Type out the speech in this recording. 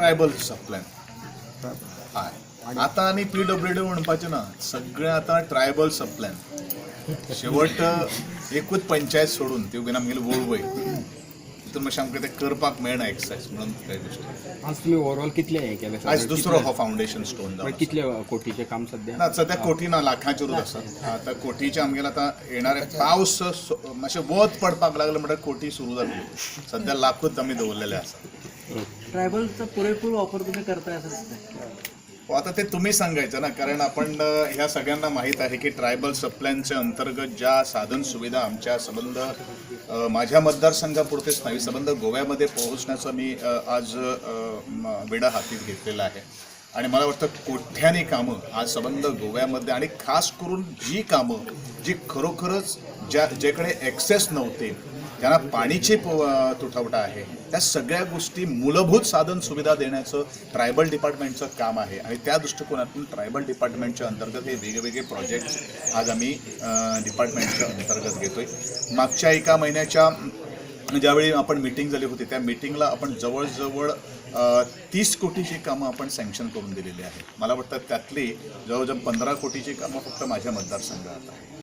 Tribal supply हय आता आनी PWD म्हणपाचें ना, सगळें आतां ट्रायबल सप्लाय शेवट एकूच पंचायत सोडून ती बीन आमगेली वळवय तितून मातशें आमकां तें करपाक मेळना एक्सरसायज म्हणून काही गोश्टी. आज तुम्ही ओवरऑल कितले हे केले? आयज दुसरो हो फावंडेशन स्टोन जाला. कितले कोटीचे काम सध्या? ना सध्या कोटी ना लाखांचेरूच आसा. आतां कोटीचे आमगेले आतां येणारे पावस मातशें वत पडपाक लागले म्हणल्यार कोटी सुरू जातली. सध्या लाखूच आमी दवरलेले आसा. ट्रायबलचा पुरेपूर वापर तुम्ही करताय असं दिसतंय. आता ते तुम्ही सांगायचं ना, कारण आपण ह्या सगळ्यांना माहीत आहे की ट्रायबल सप्लायच्या अंतर्गत ज्या साधन सुविधा आमच्या संबंध माझ्या मतदारसंघापुरतेच नाही, संबंध गोव्यामध्ये पोहोचण्याचा मी आज वेढा हातीत घेतलेला आहे. आणि मला वाटतं कोट्याने कामं आज संबंध गोव्यामध्ये आणि खास करून जी कामं जी खरोखरच ज्याकडे ॲक्सेस नव्हते, ज्यांना पाणीची तुटवडा आहे, त्या सगळ्या गोष्टी मूलभूत साधन सुविधा देण्याचं ट्रायबल डिपार्टमेंटचं काम आहे. आणि त्या दृष्टिकोनातून ट्रायबल डिपार्टमेंटच्या अंतर्गत हे वेगवेगळे प्रोजेक्ट्स आज आम्ही डिपार्टमेंटच्या अंतर्गत घेतोय. मागच्या एका महिन्याच्या ज्यावेळी आपण मीटिंग झाली होती त्या मीटिंगला आपण जवळजवळ 30 कोटीची कामं आपण सँक्शन करून दिलेली आहे. मला वाटतं त्यातली जवळजवळ 15 कोटीची कामं फक्त माझ्या मतदारसंघात आहे.